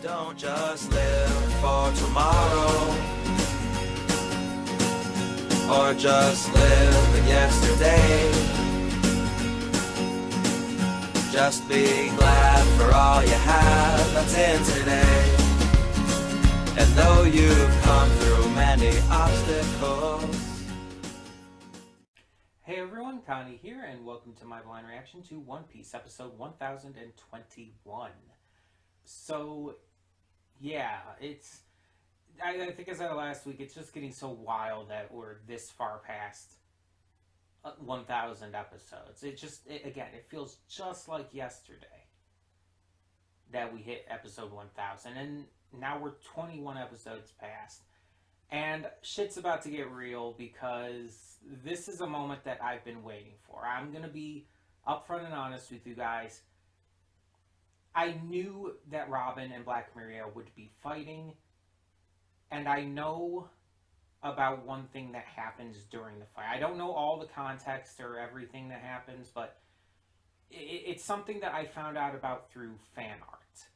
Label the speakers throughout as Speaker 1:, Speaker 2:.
Speaker 1: Don't just live for tomorrow, or just live in yesterday. Just be glad for all you have that's in today. And though you've come through many obstacles.
Speaker 2: Hey everyone, Connie here, and welcome to my blind reaction to One Piece, episode 1021. So, yeah, I think as I said last week, it's just getting so wild that we're this far past 1,000 episodes. Again, it feels just like yesterday that we hit episode 1,000, and now we're 21 episodes past. And shit's about to get real because this is a moment that I've been waiting for. I'm going to be upfront and honest with you guys. I knew that Robin and Black Maria would be fighting, and I know about one thing that happens during the fight. I don't know all the context or everything that happens, but it's something that I found out about through fan art,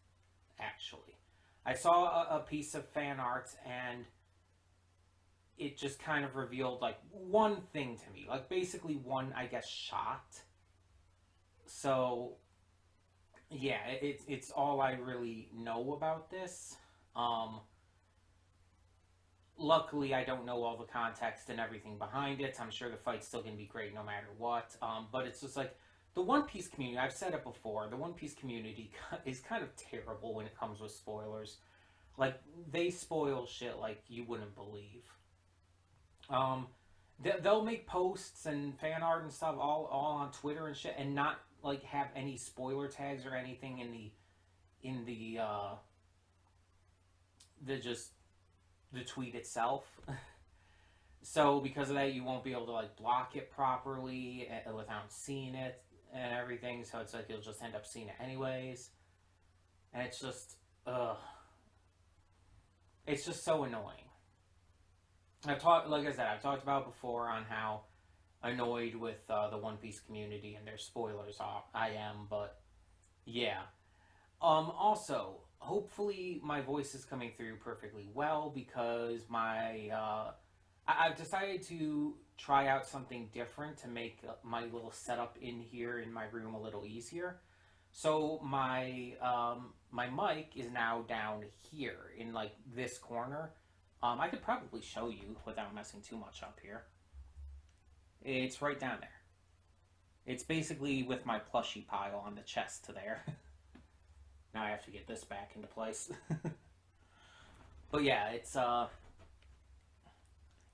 Speaker 2: actually. I saw a piece of fan art, and it just kind of revealed, like, one thing to me. Like, basically one, I guess, shot. So, yeah, it's all I really know about this. Luckily, I don't know all the context and everything behind it. I'm sure the fight's still going to be great no matter what. But it's just like, the One Piece community, I've said it before, the One Piece community is kind of terrible when it comes with spoilers. Like, they spoil shit like you wouldn't believe. They'll make posts and fan art and stuff all on Twitter and shit, and not like have any spoiler tags or anything in the tweet itself. So because of that, you won't be able to like block it properly without seeing it and everything. So it's like you'll just end up seeing it anyways, and it's just it's just so annoying. I've talked about before on how annoyed with the One Piece community and their spoilers I am, but yeah. Also, hopefully my voice is coming through perfectly well because I've decided to try out something different to make my little setup in here in my room a little easier. So my mic is now down here in like this corner. I could probably show you without messing too much up here. It's right down there. It's basically with my plushie pile on the chest to there. Now I have to get this back into place. But yeah,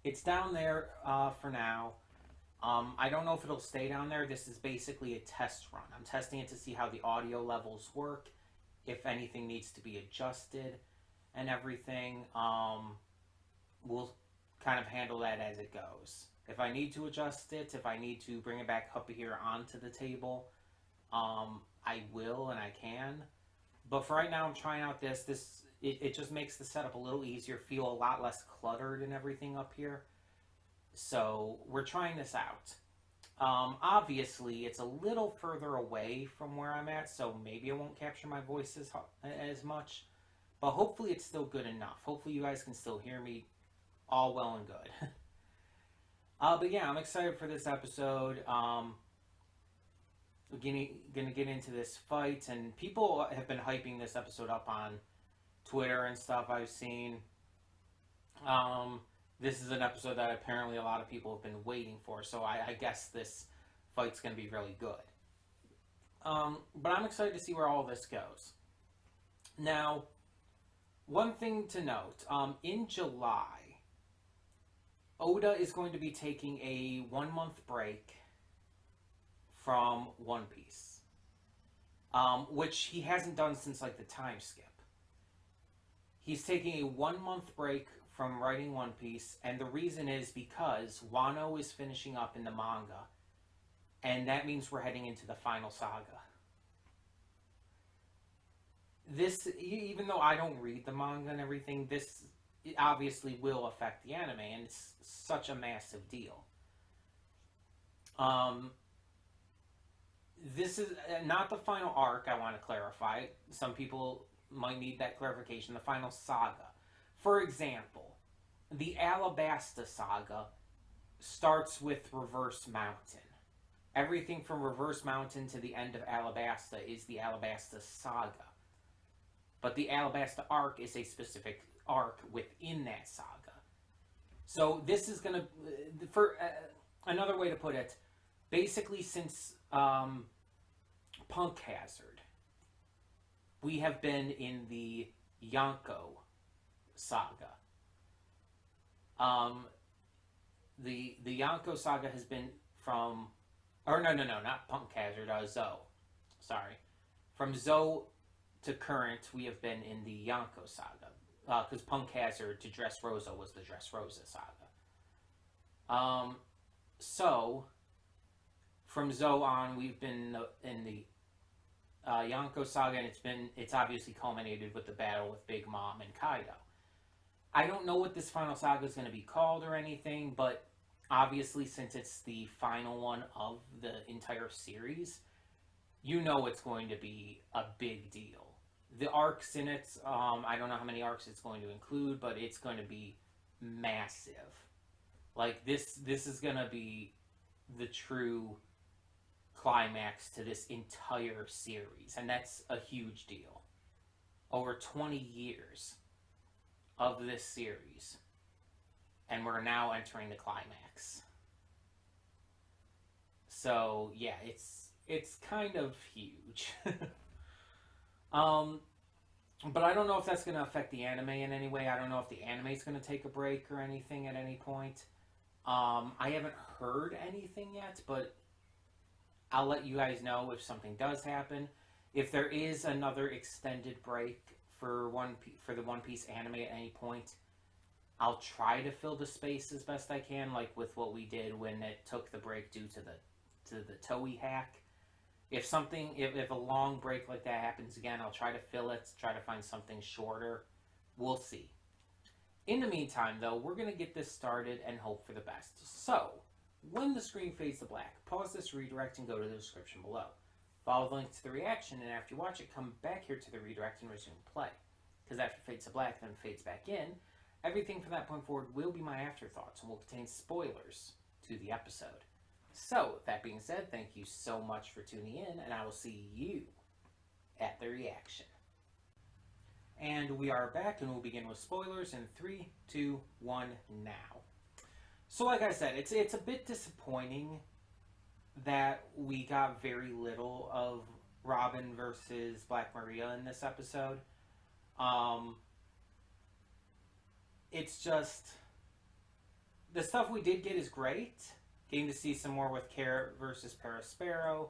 Speaker 2: it's down there for now. I don't know if it'll stay down there. This is basically a test run. I'm testing it to see how the audio levels work, if anything needs to be adjusted and everything. We'll kind of handle that as it goes. If I need to adjust it, if I need to bring it back up here onto the table, I will and I can. But for right now, I'm trying out this. It just makes the setup a little easier, feel a lot less cluttered and everything up here. So we're trying this out. Obviously, it's a little further away from where I'm at, so maybe I won't capture my voice as much. But hopefully it's still good enough. Hopefully you guys can still hear me all well and good. But yeah, I'm excited for this episode. We're gonna get into this fight, and people have been hyping this episode up on Twitter and stuff I've seen. This is an episode that apparently a lot of people have been waiting for, so I guess this fight's gonna be really good. But I'm excited to see where all this goes. Now, one thing to note, in July, Oda is going to be taking a 1-month break from One Piece, which he hasn't done since like the time skip. He's taking a 1-month break from writing One Piece, and the reason is because Wano is finishing up in the manga, and that means we're heading into the final saga. This, even though I don't read the manga and everything, this obviously will affect the anime, and it's such a massive deal. This is not the final arc, I want to clarify. Some people might need that clarification. The final saga. For example, the Alabasta saga starts with Reverse Mountain. Everything from Reverse Mountain to the end of Alabasta is the Alabasta saga. But the Alabasta arc is a specific arc within that saga. So this is going to, for another way to put it, basically since Punk Hazard, we have been in the Yonko saga. The Yonko saga has been from, or no, not Punk Hazard, Zoe. Sorry. From Zoe to current, we have been in the Yonko saga. Because Punk Hazard to Dressrosa was the Dressrosa saga. So, from Zoe on, we've been in the Yonko saga, and it's obviously culminated with the battle with Big Mom and Kaido. I don't know what this final saga is going to be called or anything, but obviously since it's the final one of the entire series, you know it's going to be a big deal. The arcs in it, I don't know how many arcs it's going to include, but it's going to be massive. Like, this is going to be the true climax to this entire series, and that's a huge deal. Over 20 years of this series, and we're now entering the climax. So, yeah, it's kind of huge. But I don't know if that's going to affect the anime in any way. I don't know if the anime is going to take a break or anything at any point. I haven't heard anything yet, but I'll let you guys know if something does happen. If there is another extended break for the One Piece anime at any point, I'll try to fill the space as best I can, like with what we did when it took the break due to the Toei hack. If a long break like that happens again, I'll try to fill it, try to find something shorter. We'll see. In the meantime, though, we're going to get this started and hope for the best. So, when the screen fades to black, pause this redirect and go to the description below. Follow the link to the reaction, and after you watch it, come back here to the redirect and resume play. Because after it fades to black, then fades back in, everything from that point forward will be my afterthoughts and will contain spoilers to the episode. So, that being said, thank you so much for tuning in, and I will see you at the reaction. And we are back, and we'll begin with spoilers in 3, 2, 1, now. So, like I said, it's a bit disappointing that we got very little of Robin versus Black Maria in this episode. It's just, the stuff we did get is great. Getting to see some more with Carrot versus Paraspero.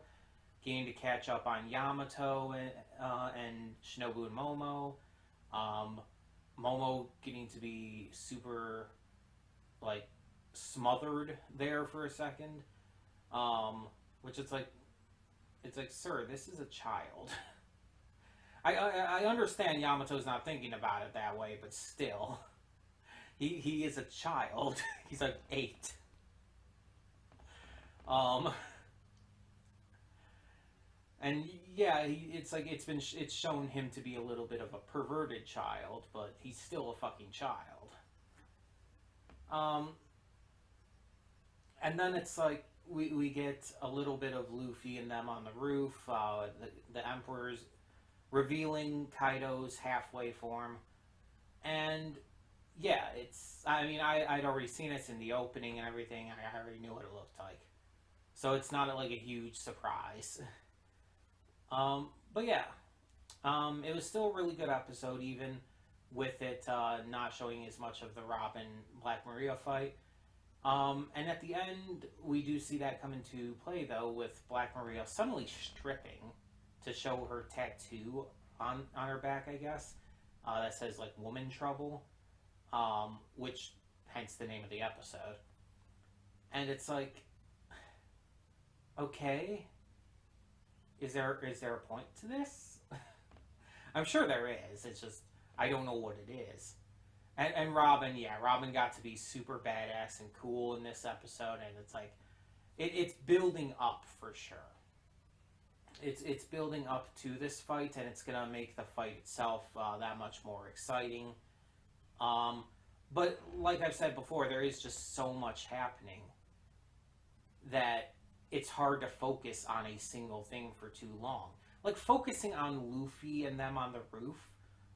Speaker 2: Getting to catch up on Yamato and Shinobu and Momo. Momo getting to be super, like, smothered there for a second. Which it's like, sir, this is a child. I understand Yamato's not thinking about it that way, but still. He is a child. He's like 8. And yeah, it's shown him to be a little bit of a perverted child, but he's still a fucking child. And then it's like we get a little bit of Luffy and them on the roof, the Emperor's revealing Kaido's halfway form, and yeah, I'd already seen it in the opening and everything. I already knew what it looked like. So it's not like a huge surprise. But yeah, it was still a really good episode, even with it not showing as much of the Robin Black Maria fight. And at the end, we do see that come into play, though, with Black Maria suddenly stripping to show her tattoo on her back, I guess, that says, like, Woman Trouble, which hence the name of the episode. And it's like, okay, is there a point to this? I'm sure there is. It's just, I don't know what it is. And Robin, yeah, Robin got to be super badass and cool in this episode, and it's like, it's building up for sure. it's building up to this fight, and it's gonna make the fight itself that much more exciting. But like I've said before, there is just so much happening that it's hard to focus on a single thing for too long. Like focusing on Luffy and them on the roof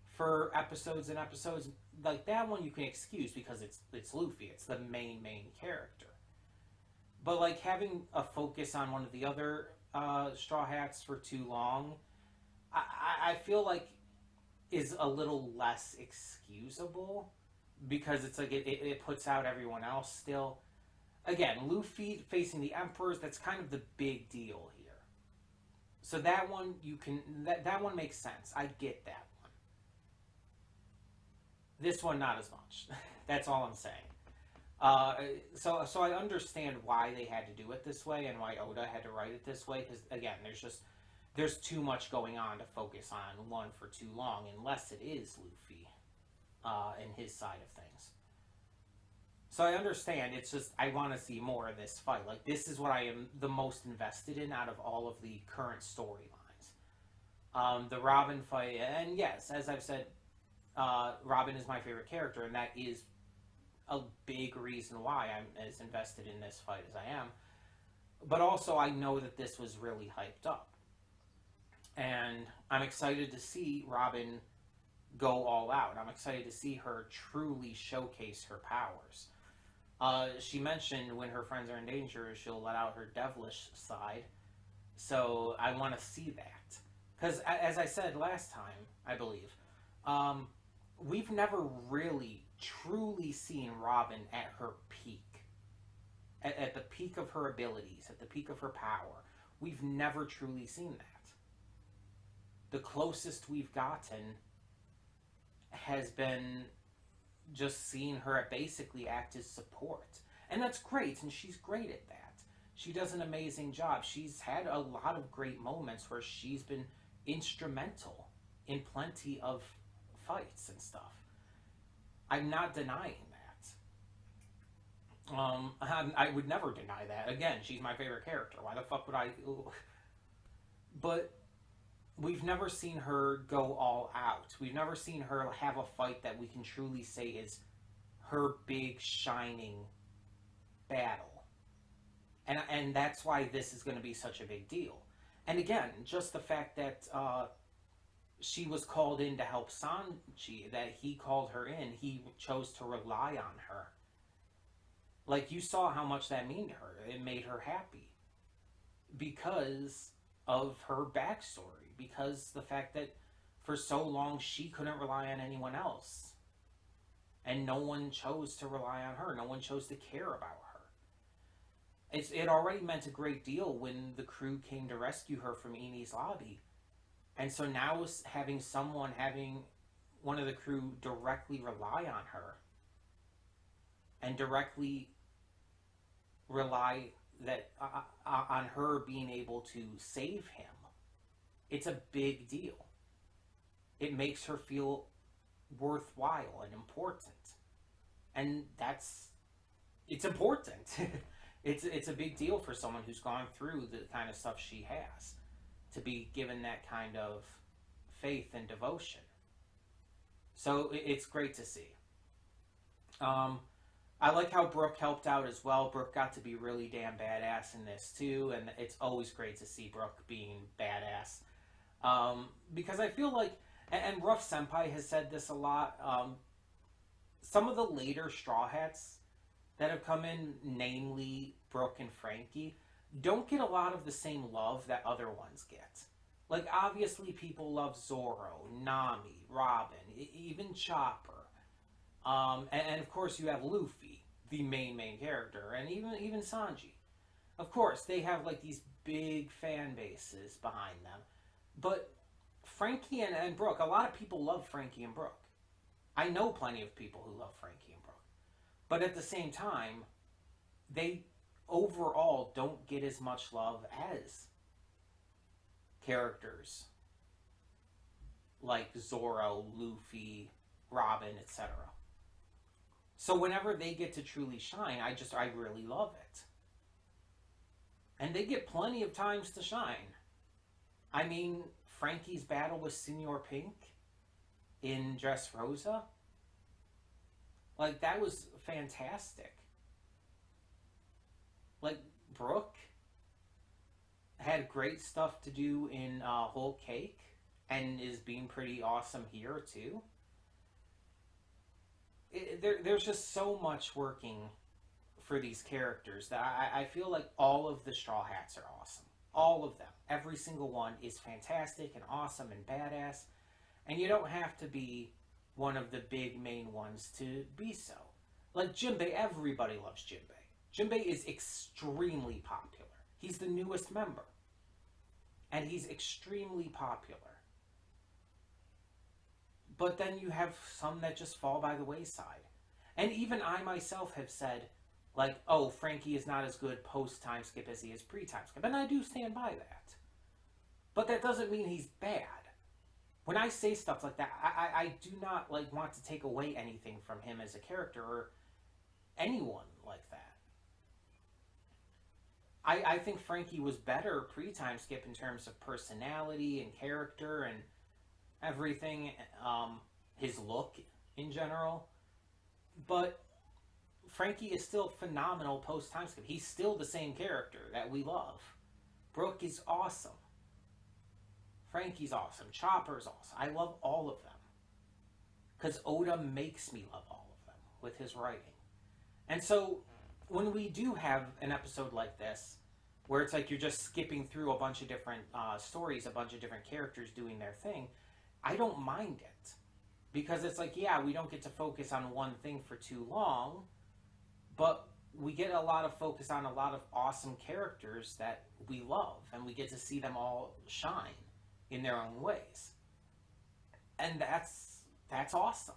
Speaker 2: for episodes and episodes, like that one you can excuse because it's Luffy, it's the main character. But like having a focus on one of the other Straw Hats for too long, I feel like is a little less excusable because it's like it puts out everyone else still. Again, Luffy facing the Emperors, that's kind of the big deal here. So that one that one makes sense. I get that one. This one not as much. That's all I'm saying. So I understand why they had to do it this way and why Oda had to write it this way, because again, there's too much going on to focus on one for too long, unless it is Luffy and his side of things. So I understand, it's just, I want to see more of this fight. Like, this is what I am the most invested in out of all of the current storylines. The Robin fight, and yes, as I've said, Robin is my favorite character, and that is a big reason why I'm as invested in this fight as I am. But also, I know that this was really hyped up. And I'm excited to see Robin go all out. I'm excited to see her truly showcase her powers. She mentioned when her friends are in danger, she'll let out her devilish side. So I want to see that. Because as I said last time, I believe, we've never really truly seen Robin at her peak. At the peak of her abilities, at the peak of her power. We've never truly seen that. The closest we've gotten has been just seeing her basically act as support. And that's great, and she's great at that. She does an amazing job. She's had a lot of great moments where she's been instrumental in plenty of fights and stuff. I'm not denying that. I would never deny that. Again, she's my favorite character. Why the fuck would I... But we've never seen her go all out. We've never seen her have a fight that we can truly say is her big, shining battle. And that's why this is going to be such a big deal. And again, just the fact that she was called in to help Sanji, that he called her in, he chose to rely on her. Like, you saw how much that meant to her. It made her happy. Because of her backstory. Because the fact that for so long she couldn't rely on anyone else. And no one chose to rely on her. No one chose to care about her. It already meant a great deal when the crew came to rescue her from Eni's lobby. And so now having one of the crew directly rely on her. And directly rely on her being able to save him. It's a big deal. It makes her feel worthwhile and important. And it's important. It's a big deal for someone who's gone through the kind of stuff she has to be given that kind of faith and devotion. So it's great to see. I like how Brooke helped out as well. Brooke got to be really damn badass in this too, and it's always great to see Brooke being badass. Because I feel like, and Ruff Senpai has said this a lot, some of the later Straw Hats that have come in, namely Brooke and Frankie, don't get a lot of the same love that other ones get. Like, obviously people love Zoro, Nami, Robin, even Chopper. And of course you have Luffy, the main character, and even Sanji. Of course, they have like these big fan bases behind them. But Frankie and Brooke, a lot of people love Frankie and Brooke. I know plenty of people who love Frankie and Brooke. But at the same time, they overall don't get as much love as characters like Zoro, Luffy, Robin, etc. So whenever they get to truly shine, I really love it. And they get plenty of times to shine. I mean, Frankie's battle with Senor Pink in Dressrosa, like, that was fantastic. Like, Brooke had great stuff to do in Whole Cake and is being pretty awesome here too. There's just so much working for these characters that I feel like all of the Straw Hats are awesome. All of them. Every single one is fantastic and awesome and badass. And you don't have to be one of the big main ones to be so. Like Jinbei, everybody loves Jinbei. Jinbei is extremely popular. He's the newest member. And he's extremely popular. But then you have some that just fall by the wayside. And even I myself have said, like, oh, Frankie is not as good post-time skip as he is pre-time skip. And I do stand by that. But that doesn't mean he's bad. When I say stuff like that, I do not, like, want to take away anything from him as a character or anyone like that. I think Frankie was better pre-time skip in terms of personality and character and everything, his look in general. But Frankie is still phenomenal post-time skip. He's still the same character that we love. Brooke is awesome. Frankie's awesome. Chopper's awesome. I love all of them. Because Oda makes me love all of them with his writing. And so, when we do have an episode like this, where it's like you're just skipping through a bunch of different stories, a bunch of different characters doing their thing, I don't mind it. Because it's like, yeah, we don't get to focus on one thing for too long, but we get a lot of focus on a lot of awesome characters that we love, and we get to see them all shine in their own ways. And that's awesome.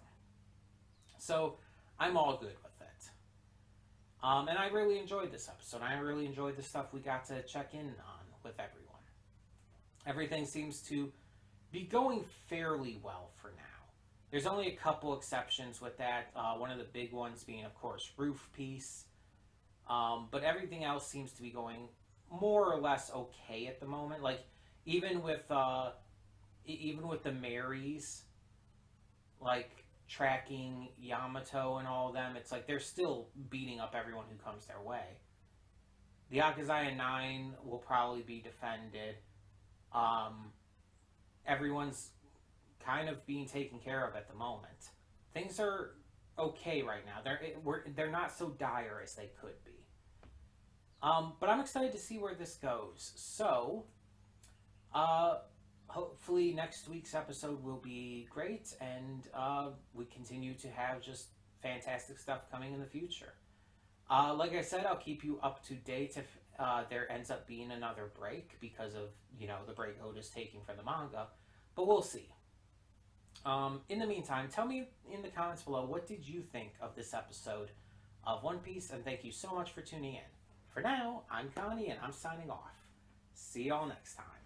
Speaker 2: So, I'm all good with it. And I really enjoyed this episode. I really enjoyed the stuff we got to check in on with everyone. Everything seems to be going fairly well for now. There's only a couple exceptions with that. One of the big ones being, of course, Roof Piece. But everything else seems to be going more or less okay at the moment. Like, even with the Marys, like, tracking Yamato and all of them, it's like they're still beating up everyone who comes their way. The Akazaya 9 will probably be defended. Everyone's kind of being taken care of at the moment. Things are okay right now. They're not so dire as they could be. But I'm excited to see where this goes. So, hopefully next week's episode will be great, and we continue to have just fantastic stuff coming in the future. Like I said, I'll keep you up to date if there ends up being another break because of, the break Oda's taking for the manga, but we'll see. In the meantime, tell me in the comments below, what did you think of this episode of One Piece, and thank you so much for tuning in. For now, I'm Connie, and I'm signing off. See y'all next time.